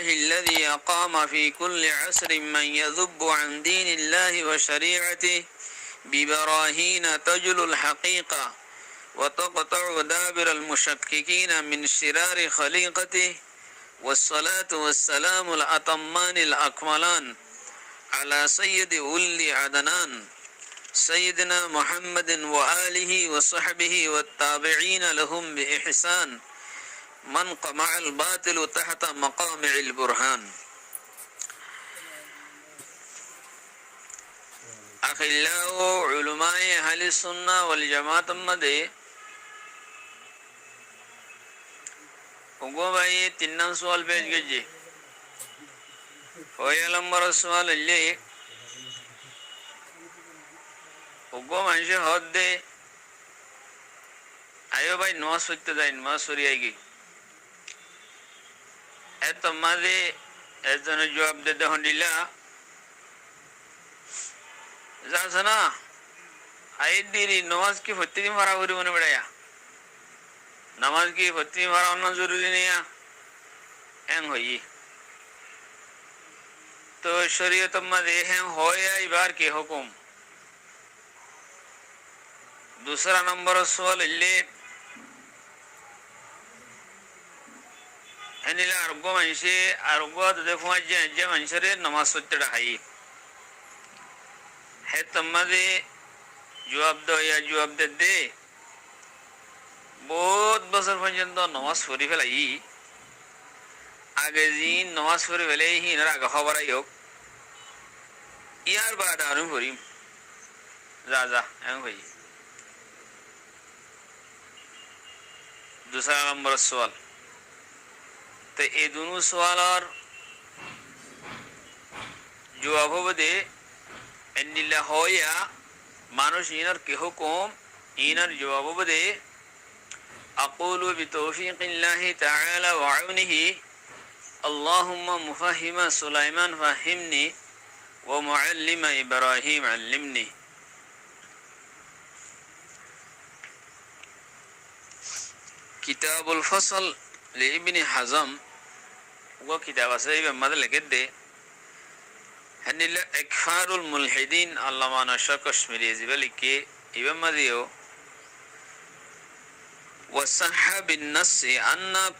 الذي أقام في كل عصر من يذب عن دين الله وشريعته ببراهين تجل الحقيقة وتقطع دابر المشككين من شرار خليقته والصلاة والسلام الأتمان الأكملان على سيد ولي عدنان سيدنا محمد وآله وصحبه والتابعين لهم بإحسان من قمع الباطل تحت مقامع البرهان. أخلاء علماء أهل السنة والجماعة مدي उगो भाई तीन सवाल भेज गए होया नंबर सवाल ले उगो मानसे हद दे आयो भाई नमाज पढ़ते जाए नमाज सरी आएगी ए तुम्हारे ऐसा जवाब दे दे होंडिला जा ना आई दीरी नमाज की फत्ती दी मारा बुरी बने बड़ाया नमाज की फत्ती मारा होना जरूरी नहीं है एंग होई तो शरीयत में देखें होया इबार के हुक्म. दूसरा नंबर सवाल ले एनिला अर्गो मनसे अर्गो देखो जे मनसरे नमाज सत्तड़ा है है तम्मदे जवाब दो या जवाब दे बहुत बसर पर्यন্ত नमाज पढ़ी फेलाई आगे दिन नमाज पढ़ी फेले ही नरा खबर आयो यार बाद आनु पढ़ी जा एम भाई. दूसरा नंबर सवाल तो ये दोनों सवाल और जवाब हो दे एनिला होया मानुष इनर के हुकुम इनर जवाब हो दे أقول بتوفيق الله تعالى وعونه اللهم مفهم سليمان فهمني ومعلم إبراهيم علمني. كتاب الفصل لابن حزم وكتاب سيب مدل كده هن إكفار الملحدين الله ما نشاء كشميري زبالك إبن مديو وصح بالنص أن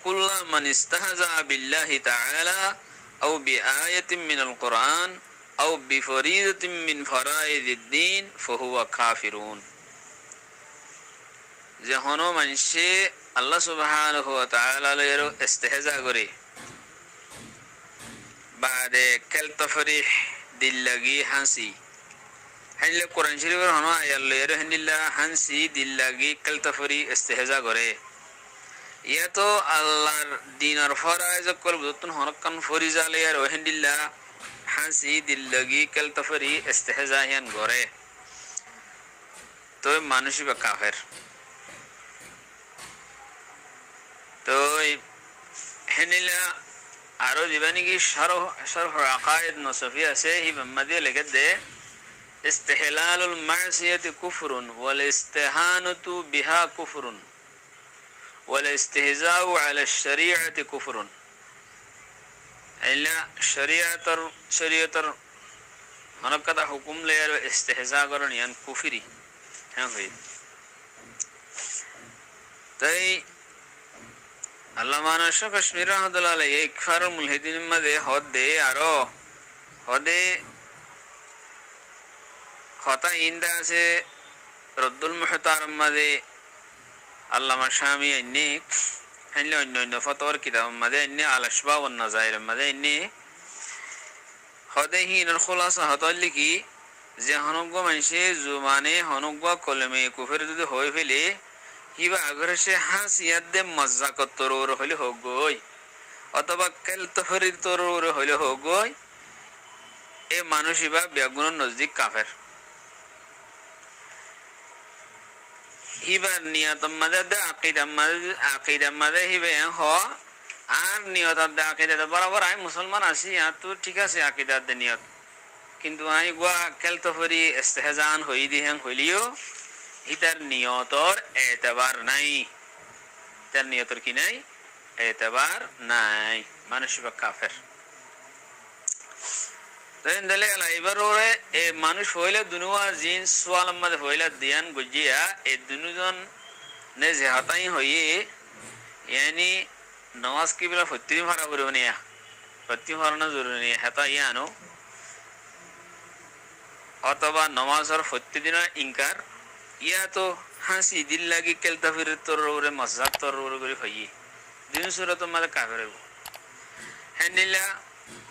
كل من استهزأ بالله تعالى أو بآية من القرآن أو بفريضة من فرائض الدين فهو كافرون. جهنم منشي الله سبحانه وتعالى ليرو استهزاء غري بعد كل تفريح دلغي حنسي هنلا قرآن شريف هنا يلا يرو هنلا حنسي دلغي كل تفريح استهزاء غري يا تو الله دين الفرائض كل بدتون هنكن فريضة ليرو هنلا حنسي دلغي كل تفريح استهزاء ين غري تو مانوشي بكافر. तो हनीला आरो जीवानी की शरह अकायद नसफिया से ही मध्य लिखत दे इस्तेहलालुल मासियत कुफ्रुन वल इस्तिहानतु बिहा कुफ्रुन वल इस्तिहजाउ अला शरीअत कुफ्रुन. इला शरीयतर हनकता हुकुम ले इस्तिहजा करन यान कुफरी हैं हुई तई अल्लामा नशा कश्मीर रहमतुल्लाह अलैहि इकफार मुल्हिदीन मध्ये हदे आरो हदे खता इंदा से रद्दुल मुहतारम मध्ये अल्लामा शामी अन्ने हन्ले अन्य फतवर किताब मध्ये अन्ने अल अशबा वन नज़ाइर मध्ये अन्ने हदे ही नर खुलासा हतल्ली की जे हनुगो मनशे जुमाने हनुगो कलमे कुफर दे होय फेले हिबा अगर से हासियत दे मजाक तरोर हले हो गई अथवा कल तफरी तरोर हले हो गई ए मानुष हिबा बेगुन नजदीक काफिर हिबा नियत मदद अकीदा मदद हिबा हो आर नियत द अकीदा बराबर आय मुसलमान आसी या तो ठीक है अकीदा द नियत किंतु आई गवा कल तफरी इस्तेहजान होई दी हैं होलियो इधर नियतर एतबार नहीं इधर नियतर की नहीं एतबार नहीं. মানুষ বা কাফের দেন দলে আলা এবার ওরে এ মানুষ হইলে দুনুয়া জিন সোয়াল মধ্যে হইলে দিয়ান গুজিয়া এ দুনুজন নে যে হাতাই হইয়ে ইয়ানি নমাজ কি বলা ফত্রি ভাড়া করব নিয়া ফত্রি ভাড়া জরুরি হাতা ইয়ানো অথবা নমাজের প্রতিদিনের ইনকার ইয়া তো হাসি দিল লাগি কেলতা ফিরে তোর ওরে মজাক তোর ওরে করে হইয়ে দিন সুরত মাঝে কাফের হইব হ্যান্ডিলা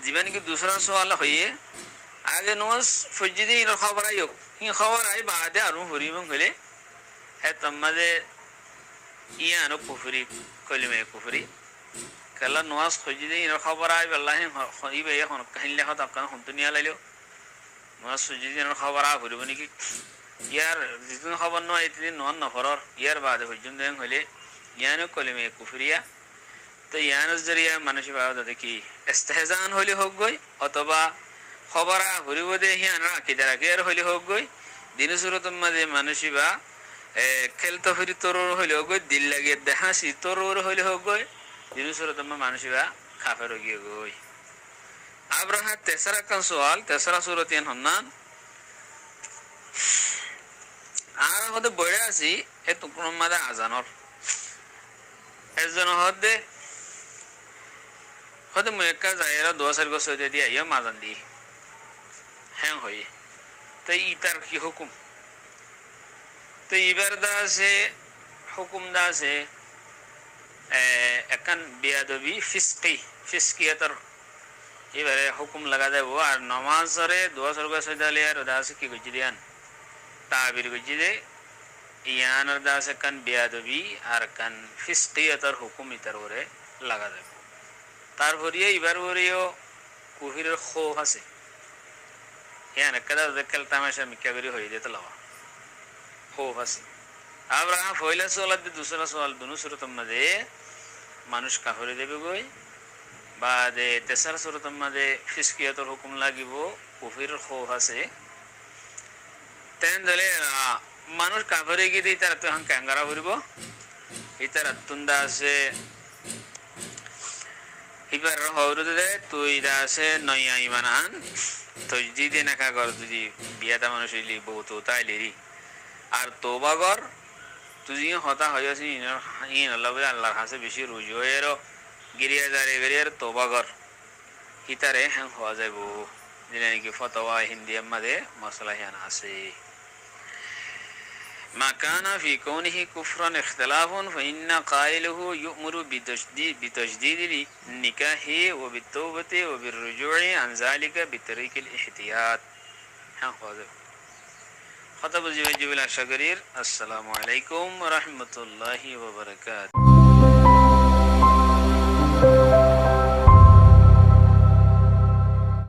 জীবন কি दूसरा सवाल হইয়ে আগে নমাজ ফজিদি ইন খবর আইও ই খবর আই বাদে আরু হরিম হলে হে তমাদে ইয়ানো কুফরি কলিমে কুফরি কালা নমাজ ফজিদি ইন খবর আই আল্লাহ হইবে এখন কাহিলে হত আপনা হন দুনিয়া লাইলো নমাজ ফজিদি ইন খবর আ হরিব নাকি ইয়ার জিতুন খবর নয় এতদিন নন নফরর ইয়ার বাদে হজুম দেন হলে ইয়ানো কলিমে কুফরিয়া তো ইয়ানোর জরিয়া মানুষের বাবা দেখি ইস্তেহজান হইলে হোক গই অথবা খবরা হরিব দে হিয়ান আকিদা রাখে আর হইলে হোক গই দিন সুরত মাঝে মানুষই বা খেলতে ফিরি তোর হইলে হোক গই দিল লাগিয়ে দেহাসি তোর হইলে হোক গই দিন সুরত মানুষই বা খাফের গিয়ে গই আব্রাহা তেসরা কান সওয়াল তেসরা সুরত ইয়ান হন্নান আর আমাদের বইরে আছি এ তুকুন মাদে আজানর এজন হদে হতে মেকা যায়রা 2000 বছর দিয়ে ইয়া মাজান দি হ্যাঁ হই তো ইতার কি হুকুম তো ইবার দা আছে হুকুম দা আছে একান বিয়াদবি ফিসকিয়াতর এবারে হুকুম লাগা দেব আর নামাজরে 2000 বছর দিলে আর দা আছে কি গজি দিয়ান তাবির গজি দে ইয়ানর দা আছে কান বিয়াদবি আর কান ফিসকিয়াতর হুকুম ইতার ওরে লাগা দেব তারপরে এবার ওরেও কুহিরের খোফ আছে ইয়ান কাদা দেখাল তামাশা মিকা করি হই যেতে লাওয়া খোফ আছে আবার পয়লা সওয়াল দি দুসরা সওয়াল দুনো সুরত মধ্যে মানুষ কাফরে দেবে গই বাদে তেসরা সুরত মধ্যে ফিসকিয়াতর হুকুম লাগিব কুহিরের খোফ আছে তেন দলে মানুষ কাফরে গিয়ে দিই তার তো হাং কাঙ্গারা করিব ইতার তুন্দা আছে এবার হরুদে তুই আছে নয়া ইমানান তুই যদি না কাগর যদি বিয়াটা মানুষ হইলি বহুত তাইলি আর তোবা কর তুই হতা হইয়াছি ইন আল্লাহ বলে আল্লাহর কাছে বেশি রুজু হয়ের গিরিয়া দাঁড়িয়ে বেরিয়ে তোবা কর হিতারে হ্যাং হওয়া যাইব যেটা নাকি ফতোয়া হিন্দি আমাদের মশলা হিয়ান আছে ما كان في كونه كفرا اختلاف فإن قائله يؤمر بتجديد النكاح وبالتوبة وبالرجوع عن ذلك بطريق الاحتياط خطب جبل الشقرير السلام عليكم ورحمة الله وبركاته